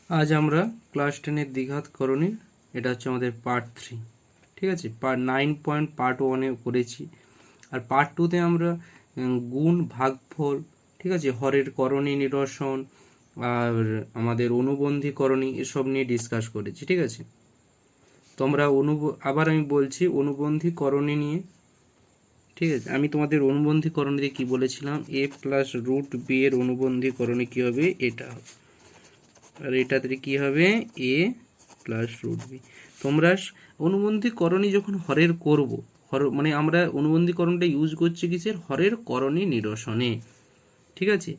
আজ আমরা ক্লাস 10-এর দ্বিঘাত করণী, এটা হচ্ছে আমাদের পার্ট 3। ঠিক আছে, পার্ট 9 পার্ট 1-এ করেছি, আর পার্ট 2-তে আমরা গুণ, ভাগফল, ঠিক আছে, হরের করণী নিরসন আর আমাদের অনুবন্ধী করণী এসব নিয়ে ডিসকাস করেছি। ঠিক আছে, তোমরা আবার আমি বলছি অনুবন্ধী করণী নিয়ে। ঠিক আছে, আমি তোমাদের অনুবন্ধী করণীতে কি বলেছিলাম, a প্লাস রুট বি এর অনুবন্ধী করণী কি হবে, এটা হবে, আর এটাতে কি হবে, a প্লাস রুট বি। তোমরা অনুবন্ধী করণী যখন হরের করব, মানে আমরা অনুবন্ধী করণটা ইউজ করছি কিসের, হরের করণী নিরসনে। ঠিক আছে,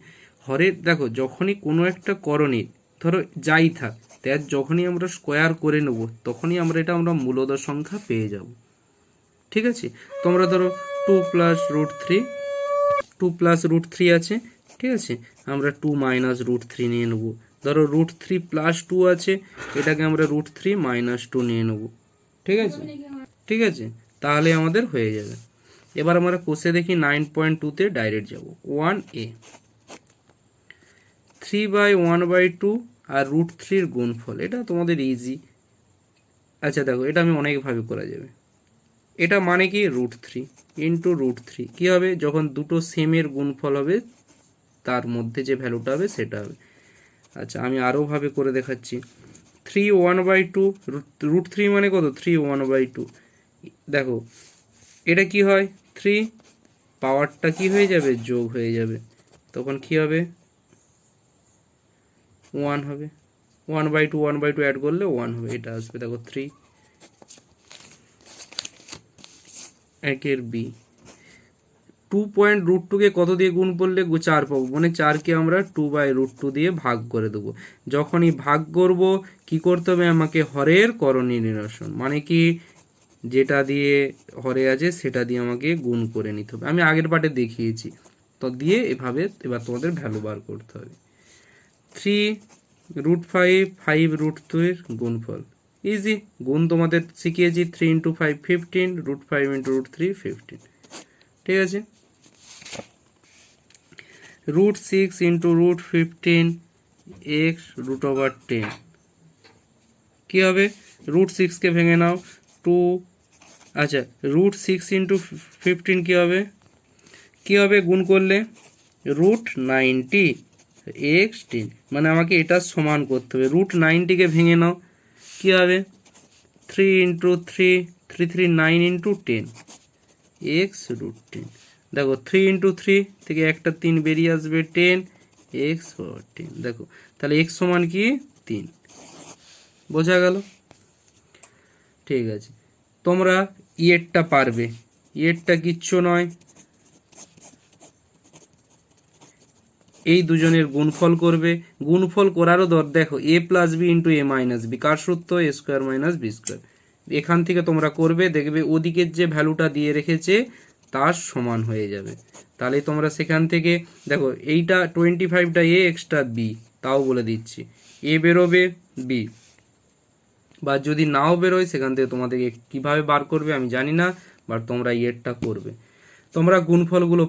হরের দেখো যখনই কোনো একটা করণী ধরো যাই থাক, তার যখনই আমরা স্কোয়ার করে নেব তখনই আমরা মূলদ সংখ্যা পেয়ে যাব। ঠিক আছে, তোমরা ধরো 2 প্লাস রুট থ্রি আছে। ঠিক আছে, আমরা 2 - √3 নিয়ে নেব। ধরো √3 + 2 আছে, এটাকে আমরা √3 - 2 নিয়ে নেব। ঠিক আছে, ঠিক আছে, তাহলে আমাদের হয়ে যাবে। এবার আমরা কোষে দেখি 9.2-তে ডাইরেক্ট যাব। 1a 3/1/2 আর √3-এর গুণফল, এটা তোমাদের ইজি। আচ্ছা দেখো, এটা আমি অনেকভাবে করা যাবে। এটা মানে কি, √3 ইন্টু √3 কী হবে, যখন দুটো সেমের গুণফল হবে তার মধ্যে যে ভ্যালুটা হবে সেটা হবে। আচ্ছা আমি আরও ভাবে করে দেখাচ্ছি। 3/1/2 √3 মানে কত, 3/1/2। দেখো এটা কি হয়, 3 পাওয়ারটা কি হয়ে যাবে, যোগ হয়ে যাবে, তখন কি হবে, 1 হবে। 1/2 অ্যাড করলে 1 হবে, এটা আসবে। দেখো 3 একের বি 2.√2-কে কত দিয়ে গুণ করলে 4 পাবো, মানে 4-কে আমরা 2/√2 দিয়ে ভাগ করে দেবো। যখনই ভাগ করব কি করতে হবে, আমাকে হরের করণী নিরসন, মানে কি যেটা দিয়ে হরে আছে সেটা দিয়ে আমাকে গুণ করে নিতে হবে। আমি আগের পার্টে দেখিয়েছি, তো দিয়ে এভাবে এবার তোমাদের ভ্যালু বার করতে হবে। 3√5 5√2-এর গুণফল, ইজি গুণ তোমাদের শিখিয়েছি। 3 × 5 15, √5 × √3 15। ঠিক আছে, √6 × √15 x √10 কি হবে, √6-কে ভেঙে নাও 2। আচ্ছা √6 × 15 কি হবে গুণ করলে, √90 x 10, মানে আমাকে এটা সমান করতে হবে। √90-কে ভেঙে নাও কি হবে, 3 × 3 3 3 9 × 10 x √10। দেখো 3 × 3 থেকে একটা 3 বেরিয়ে আসবে, 10 x × 10। দেখো তাহলে x সমান কি 3, বোঝা গেল। ঠিক আছে, তোমরা ইয়েরটা পারবে, ইয়েরটা কিচ্ছু নয়, এই দুজনের গুণফল করবে। গুণফল করারও দেখো a + b × a - b, কার সূত্র, a² - b²। এখান থেকে তোমরা করবে, দেখবে ওদিকের যে ভ্যালুটা দিয়ে রেখেছে তার সমান হয়ে যাবে। তাহলে তোমরা সেখান থেকে দেখো, এইটা 25টা a এক্সট্রা b, তাও বলে দিচ্ছি, a বেরোবে b, বা যদি নাও বেরোয় সেখান থেকে তোমাদেরকে কীভাবে বার করবে আমি জানি না, বাট তোমরা ইয়েরটা করবে। তোমরা গুণফলগুলো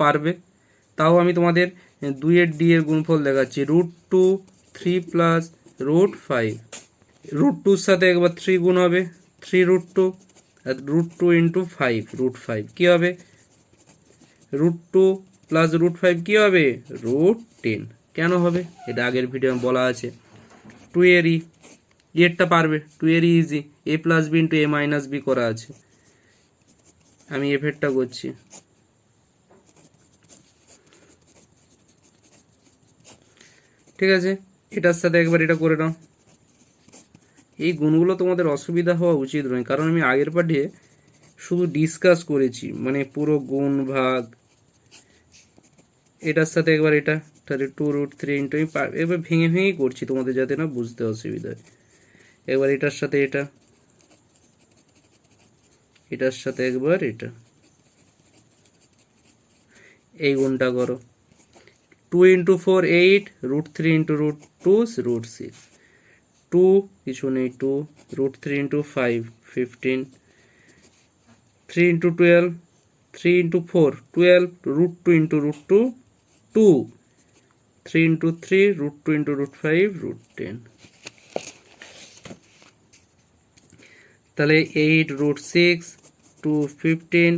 পারবে, তাও আমি তোমাদের 2-এর d এর গুণফল দেখাচ্ছি। √2 3 + √5, √2-র সাথে একবার 3 গুণ হবে, 3√2, আর √2 × 5 √5 কী হবে, √2 + √5 কী হবে, √10। কেন হবে, এটা আগের ভিডিও বলা আছে। 2-এর ইয়েরটা পারবে, 2-এর easy, a + b × a - b করা আছে। আমি এফেরটা করছি। ঠিক আছে, এটার সাথে একবার এটা করে নাও। এই গুণগুলো তোমাদের অসুবিধা হওয়া উচিত নয়, কারণ আমি আগের পাঠে শুধু ডিসকাস করেছি, মানে পুরো গুণ ভাগ। এটার সাথে একবার এটা, তাহলে 2√3 এবার ভেঙে ভেঙেই করছি তোমাদের যাতে না বুঝতে অসুবিধা হয়। এবার এটার সাথে এটা, এটার সাথে একবার এটা, এই গুণটা করো। 2 × 4 8, √3 × √2 √6, 2 কিছু নেই 2, √3 × 5 15, 3 × 12, 3 × 4 12, √2 × √2 2, 3 into 3 √2 into √5 √10, তাহলে 8 √6 2 15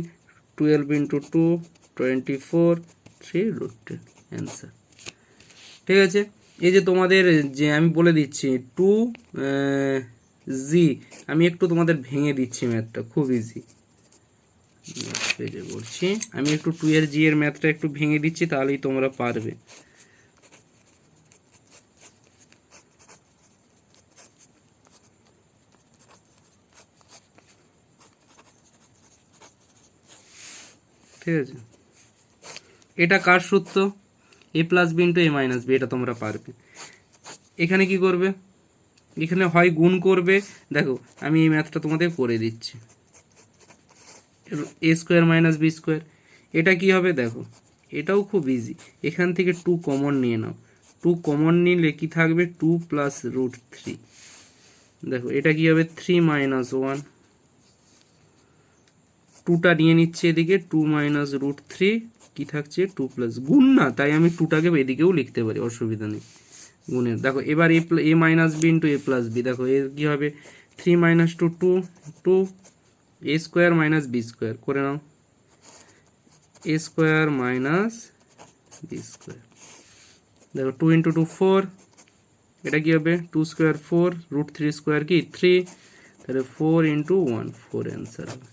12 into 2 24 3 √10 অ্যান্সার। ঠিক আছে, এই যে তোমাদের যে আমি বলে দিচ্ছি 2g, আমি একটু তোমাদের ভেঙে দিচ্ছি ম্যাথটা, খুব ইজি করছি আমি, একটু 2 এর জি এর ম্যাথটা একটু ভেঙে দিচ্ছি, তাহলেই তোমরা পারবে। ঠিক আছে, এটা কার সূত্র? a plus b into a minus b, এটা তোমরা পারবে। এখানে কি করবে? এখানে হয় গুণ করবে, দেখো আমি এই ম্যাথটা তোমাদের করে দিচ্ছি, a square minus b square. এটা কি হবে দেখো, এটাও খুব ইজি, এখান থেকে 2 কমন নিয়ে নাও, 2 কমন নিলে কি থাকবে 2 প্লাস √3, দেখো এটা কি হবে 3 মাইনাস 1, 2টা নিয়ে নিচ্ছে এদিকে, 2 মাইনাস √3 কি থাকছে 2 প্লাস, গুণ না, তাই আমি 2টাকে এদিকেও লিখতে পারি, অসুবিধা নেই গুণের। দেখো এবার a minus b into a plus b, দেখো এর কি হবে 3 minus 2 2 2 a square minus b square করে নাও, a square minus b square, দেখো 2 ইন্টু 2 4, এটা কি হবে 2 স্কোয়ার 4 √3 স্কোয়ার কি 3, তাহলে 4 ইন্টু 1 4 অ্যান্সার হবে।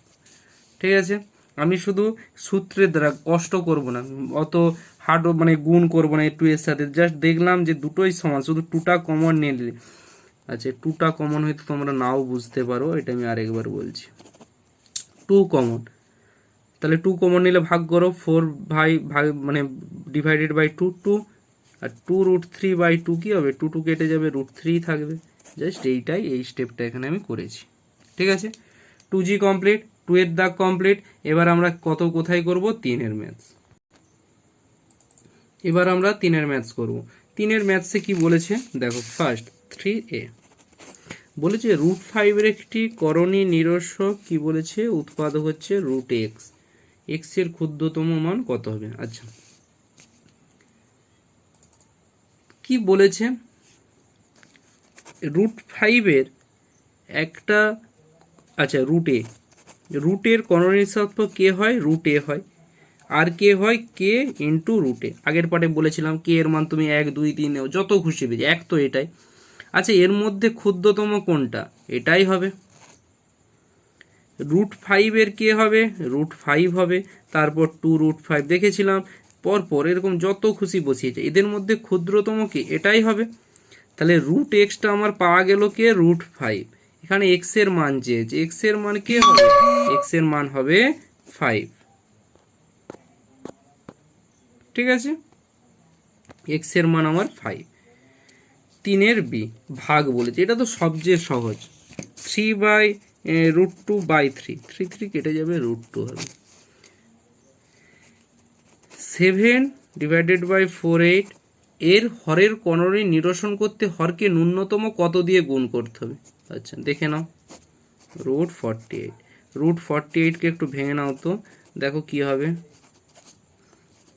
ঠিক আছে, আমি শুধু সূত্রের দ্বারা কষ্ট করব না, অত হার্ড মানে গুণ করব না একটু এর সাথে, জাস্ট দেখলাম যে দুটোই সমান, শুধু 2টা কমন নিলে। আচ্ছা 2টা কমন হয়তো তোমরা নাও বুঝতে পারো, এটা আমি আরেকবার বলছি, 2 কমন, তাহলে 2 কমন নিলে ভাগ করো, 4 ভাগ মানে ডিভাইডেড বাই 2 2, আর 2 √3/2 কি হবে 2 2 কেটে যাবে, √3 থাকবে। জাস্ট এইটাই, এই স্টেপটা এখানে আমি করেছি। ঠিক আছে, 2g কমপ্লিট, 2 এর দাগ কমপ্লিট। এবার আমরা কোথায় করব 3 এর ম্যাথস। এবার আমরা 3 এর ম্যাথস করব। 3 এর ম্যাথসে কি বলেছে দেখো, ফার্স্ট 3a বলেছে √5 এর একটি করণী নিরসক কি বলেছে, উৎপাদক হচ্ছে √x, x এর ক্ষুদ্রতম মান কত হবে। আচ্ছা কি বলেছে, √5 এর একটা, আচ্ছা √এর করণী নিরসক কে হয়, √a হয়, আর কে হয় কে ইন্টু √a। আগের পার্টে বলেছিলাম কে এর মান তুমি 1 2 3 যত খুশি বেজে, এক তো এটাই। আচ্ছা এর মধ্যে ক্ষুদ্রতম কোনটা, এটাই হবে। √5 এর কে হবে, √5 হবে, তারপর 2 √5 দেখেছিলাম, পরপর এরকম যত খুশি বসিয়েছে, এদের মধ্যে ক্ষুদ্রতম কি, এটাই হবে। তাহলে √x-টা আমার পাওয়া গেল কে, √5। এখানে x এর মান চেয়েছে, x এর মান কে হবে, x এর মান হবে 5। ঠিক আছে, x এর মান আমার 5। 3 এর বি ভাগ বলেছে, এটা তো সবচেয়ে সহজ, 3/√2/3, 3 3 কেটে যাবে, √2 হবে। 7 ডিভাইডেড বাই 4 8, এর হরের করণী নিরসন করতে হরকে ন্যূনতম কত দিয়ে গুণ করতে হবে। আচ্ছা দেখে নাও, √48, √48কে একটু ভেঙে নাও তো, দেখো কি হবে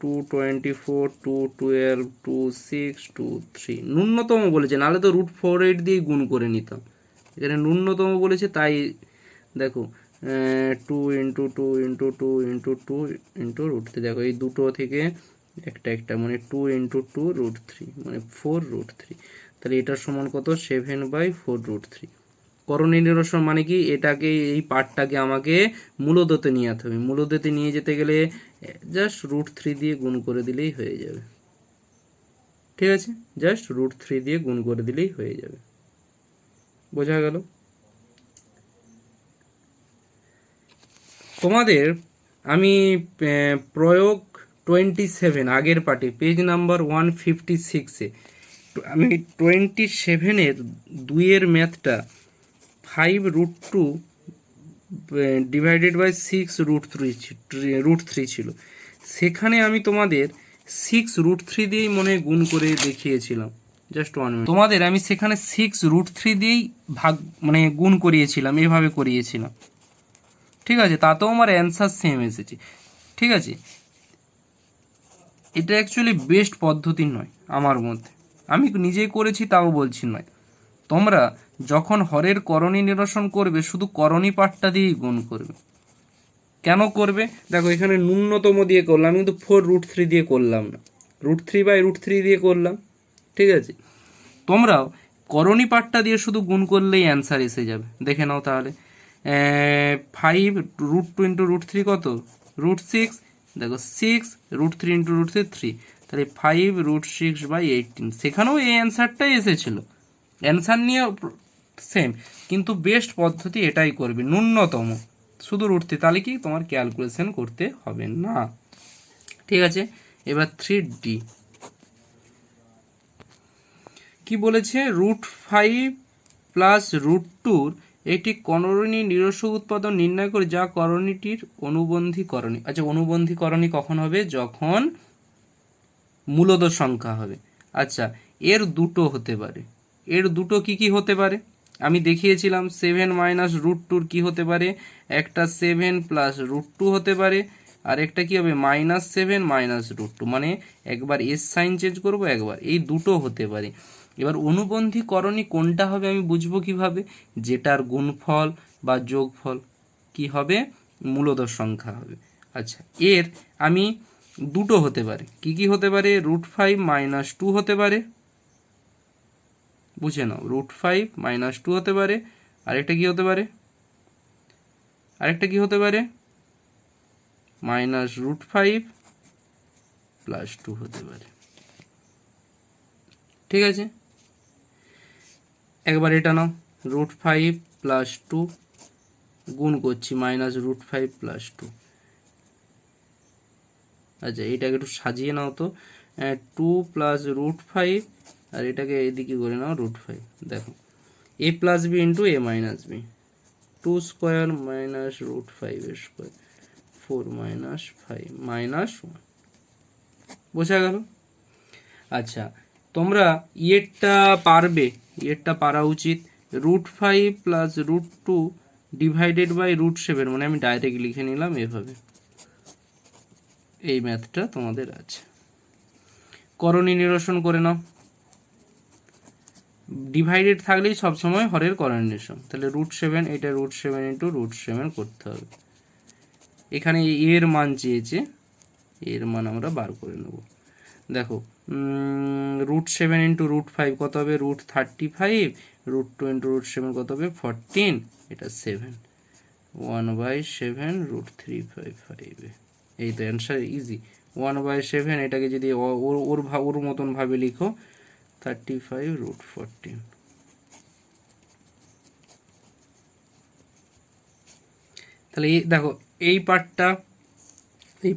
2 24 2 12 2 6 2 3, ন্যূনতম বলেছে, নাহলে তো √48 দিয়ে গুণ করে নিতাম, এখানে ন্যূনতম বলেছে তাই। দেখো 2 ইন্টু 2 ইন্টু 2 ইন্টু 2 ইন্টু √3, দেখো এই দুটো থেকে একটা মানে 2 ইন্টু 2 √3 মানে 4 √3, তাহলে এটার সমান কত 7/4 √3। করণী নিরসন মানে কি, এটাকে এই পার্টটাকে আমাকে মূলদতে নিয়ে যেতে হবে, মূলদতে নিয়ে যেতে গেলে জাস্ট √3 দিয়ে গুণ করে দিলেই হয়ে যাবে। ঠিক আছে, জাস্ট √3 দিয়ে গুণ করে দিলেই হয়ে যাবে, বোঝা গেল। তোমাদের আমি প্রয়োগ 27 আগের পার্টে পেজ নাম্বার 156-এ আমি 27-এর 2 এর ম্যাথটা 5√2 ডিভাইডেড বাই 6 √3 ছিল, সেখানে আমি তোমাদের 6√3 দিয়েই মনে গুণ করে দেখিয়েছিলাম। জাস্ট 1 মিনিট, তোমাদের আমি সেখানে 6√3 দিয়েই ভাগ মানে গুণ করিয়েছিলাম, এভাবে করিয়েছিলাম। ঠিক আছে, তাতেও আমার অ্যান্সার সেম এসেছে। ঠিক আছে, এটা অ্যাকচুয়ালি বেস্ট পদ্ধতি নয়, আমার মতে, আমি নিজেই করেছি তাও বলছি নয়। তোমরা যখন হরের করণী নিরসন করবে শুধু করণী পাঠটা দিয়েই গুণ করবে। কেন করবে দেখো, এখানে ন্যূনতম দিয়ে করলাম, কিন্তু 4√3 দিয়ে করলাম না, √3/√3 দিয়ে করলাম। ঠিক আছে, তোমরাও করণী পাঠটা দিয়ে শুধু গুণ করলেই অ্যান্সার এসে যাবে। দেখে নাও তাহলে, 5√2 × √3 কত? √6। দেখো 6√3 × √3 3, তাহলে 5√6/18। সেখানেও এই অ্যান্সারটাই এসেছিল, অ্যান্সার নিয়ে সেম, কিন্তু বেস্ট পদ্ধতি এটাই করবে, ন্যূনতম শুধু √3, তাহলে কি তোমার ক্যালকুলেশন করতে হবে না। ঠিক আছে, এবার 3D কি বলেছে? √5 + √2 একটি করণী নিরসক উৎপাদন নির্ণয় করে যা করণীটির অনুবন্ধী করণী। আচ্ছা, অনুবন্ধী করণী কখন হবে? যখন মূলদ সংখ্যা হবে। আচ্ছা, এর দুটো হতে পারে। এর দুটো কি কি হতে পারে? আমি দেখিয়েছিলাম 7 - √2 কি হতে পারে? একটা 7 + √2 হতে পারে, আর একটা কি হবে? -7 - √2, মানে একবার এস সাইন চেঞ্জ করব, একবার, এই দুটো হতে পারে। এবার অনুবন্ধী করণী কোনটা হবে আমি বুঝবো কিভাবে? যেটার গুণফল বা যোগফল কি হবে? মূলদ সংখ্যা হবে। আচ্ছা, এর আমি দুটো হতে পারে। কি কি হতে পারে? √5 - 2 হতে পারে, বুঝে নাও, √5 - 2 হতে পারে। আরেকটা কি হতে পারে? -√5 + 2 হতে পারে। ঠিক আছে, একবার এটা নাও, √5 + 2 গুণ করছি -√5 + 2। আচ্ছা, এটাকে একটু সাজিয়ে নাও তো, 2 + √5, আর এটাকে এদিকে করে নাও √5। দেখো, a + b × a - b, 2² - √5² 4 - 5 -1, বোঝা গেল? আচ্ছা, তোমরা ইয়েরটা পারবে, ইয়েরটা পারা উচিত। √5 + √2 /√7, মানে আমি ডাইরেক্ট লিখে নিলাম এভাবে। এই ম্যাথটা তোমাদের আছে, করণী নিরসন করে নাও। ডিভাইডেড থাকলেই সবসময় হরের করণী নিরসন। তাহলে √7, এটা √7 × √7 করতে হবে। এখানে এর মান চেয়েছে, এর মান আমরা বার করে নেব। দেখো, √7 × √5 কত হবে? √35, √2 × √7 কত হবে? 14, এটা 7, 1/7 √3/5। এই তো অ্যান্সার, ইজি। 1/7, এটাকে যদি ওর মতন ভাবে লিখো, 35 √14। তাহলে দেখো, এই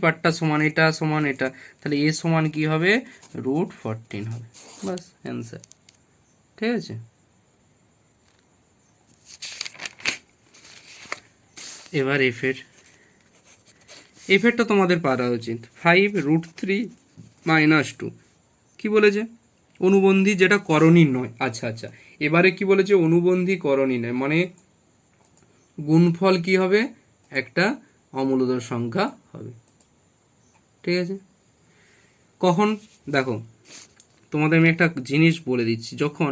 পার্টটা সমান এটা, সমান এটা, তাহলে এ সমান কি হবে? √14 হবে, বাস অ্যান্সার। ঠিক আছে, এবার এফেরটা তোমাদের পারা উচিত। 5√3 - 2 কি বলেছে? অনুবন্ধী, যেটা করণী নয়। আচ্ছা, এবারে কি বলেছে? অনুবন্ধী করণী নয়, মানে গুণফল কি হবে? একটা অমূলদ সংখ্যা হবে। ঠিক আছে, কখন? দেখো, তোমাদের আমি একটা জিনিস বলে দিচ্ছি, যখন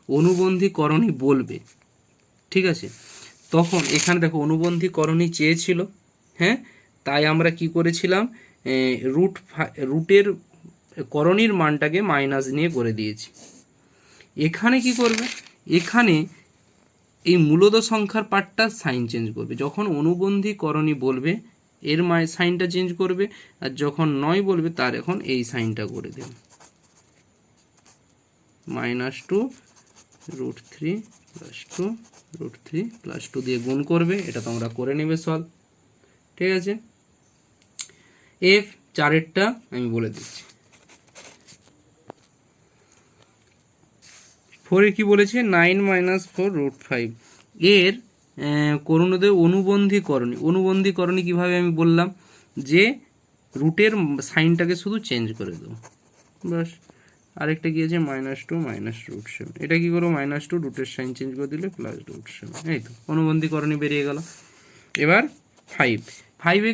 অনুবন্ধী করণী বলবে, ঠিক আছে, তখন এখানে দেখো অনুবন্ধী করণী চেয়েছিল, হ্যাঁ, তাই আমরা কি করেছিলাম? রুটের করণীর মানটাকে মাইনাস নিয়ে করে দিয়েছি। এখানে কি করবে? এখানে এই মূলদ সংখ্যার পার্টটা সাইন চেঞ্জ করবে। যখন অনুবন্ধী করণী বলবে এর সাইনটা চেঞ্জ করবে, আর যখন নয় বলবে তার এখন এই সাইনটা করে দেবে, -2 √3 + 2 √3 + 2 দিয়ে গুণ করবে। এটা তোমরা করে নেবে সলভ। ঠিক আছে, F4 আমি বলে দিচ্ছি। 4 কি বলেছে? 9 - 4 √5। এর করণীদের অনুবন্ধী করণী কিভাবে আমি বললাম, যে রুটের সাইনটাকে শুধু চেঞ্জ করে দেবো, বাস। আরেকটা কি আছে? -2 - √7, এটা কি করবো? -2 রুটের সাইন চেঞ্জ করে দিলে +√7। এই তো অনুবন্ধী করণী বেরিয়ে গেল। এবার 5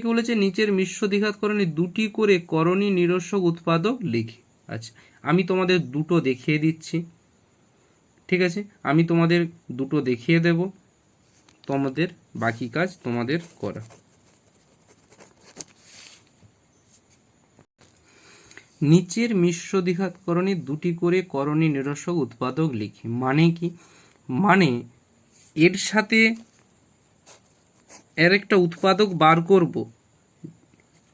কি বলেছে? নিচের মিশ্র দ্বিঘাত করণী দুটি করে করণী নিরসক উৎপাদক লিখি। আচ্ছা, আমি তোমাদের দুটো দেখিয়ে দিচ্ছি, ঠিক আছে? আমি তোমাদের দুটো দেখিয়ে দেব, তোমাদের বাকি কাজ তোমাদের করা। নিচের মিশ্র দ্বিঘাত করণী দুটি করে করণী নিরসক উৎপাদক লিখি। মানে কি? মানে এর সাথে এর একটা উৎপাদক বার করব,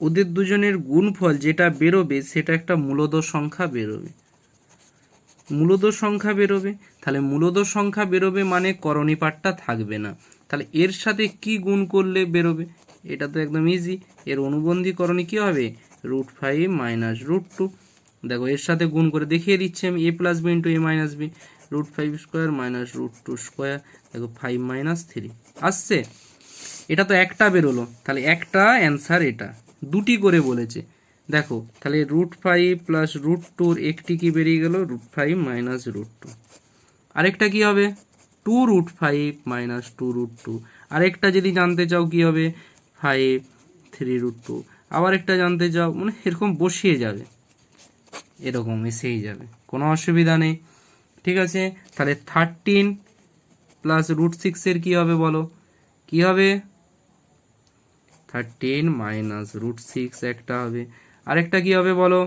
ওদের দুজনের গুণফল যেটা বেরোবে সেটা একটা মূলদ সংখ্যা বেরোবে। মূলদ সংখ্যা বেরোবে, তাহলে মূলদ সংখ্যা বেরোবে মানে করণী পাঠটা থাকবে না। তাহলে এর সাথে কি গুণ করলে বেরোবে? এটা তো একদম ইজি। এর অনুবন্ধী করণী কি হবে? √5 মাইনাস √2। দেখো এর সাথে গুণ করে দেখিয়ে দিচ্ছি আমি, a plus b into a minus b, √5 square minus √2 square, দেখো 5 মাইনাস 3 আসছে। এটা তো একটা বেরোলো, তাহলে একটা অ্যান্সার, এটা দুটি করে বলেছে। দেখো তাহলে √5 প্লাস √2 একটি কি বেরিয়ে গেল? √5 মাইনাস √2। আরেকটা কি হবে? 2√5 মাইনাস 2√2। আরেকটা যদি জানতে চাও কি হবে? 5 3√2। আবার একটা জানতে চাও, মানে এরকম বসিয়ে যাবে, এরকম এসেই যাবে, কোনো অসুবিধা নেই, ঠিক আছে? তাহলে 13 প্লাস √6 এর কি হবে বলো? কি হবে? 13 মাইনাস √6 একটা হবে। আরেকটা কি হবে বলো?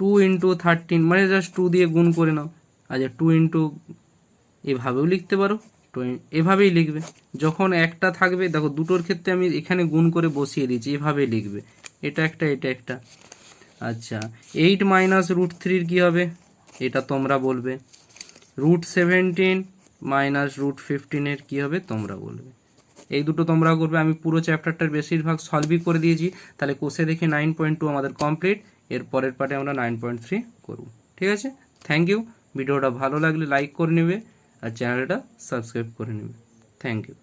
2 ইন্টু 13, মানে জাস্ট 2 দিয়ে গুণ করে নাও। আচ্ছা 2 ইন্টু, এভাবেও লিখতে পারো, এভাবেই লিখবে। যখন একটা থাকবে, দেখো দুটোর ক্ষেত্রে আমি এখানে গুণ করে বসিয়ে দিয়েছি, এভাবেই লিখবে, এটা একটা এটা একটা। আচ্ছা 8 মাইনাস √3 কি হবে? এটা তোমরা বলবে। √17 মাইনাস √15 এর কি হবে? তোমরা বলবে। এই দুটো তোমরা করবে। আমি পুরো চ্যাপ্টারটার বেশিরভাগ সলভই করে দিয়েছি। তাহলে কোষে দেখে 9.2 আমাদের কমপ্লিট। এর পরের পার্টে আমরা 9.3 করব। ঠিক আছে, থ্যাংক ইউ। ভিডিওটা ভালো লাগলে লাইক করে নেবে আর চ্যানেলটা সাবস্ক্রাইব করে নেবে। Thank you.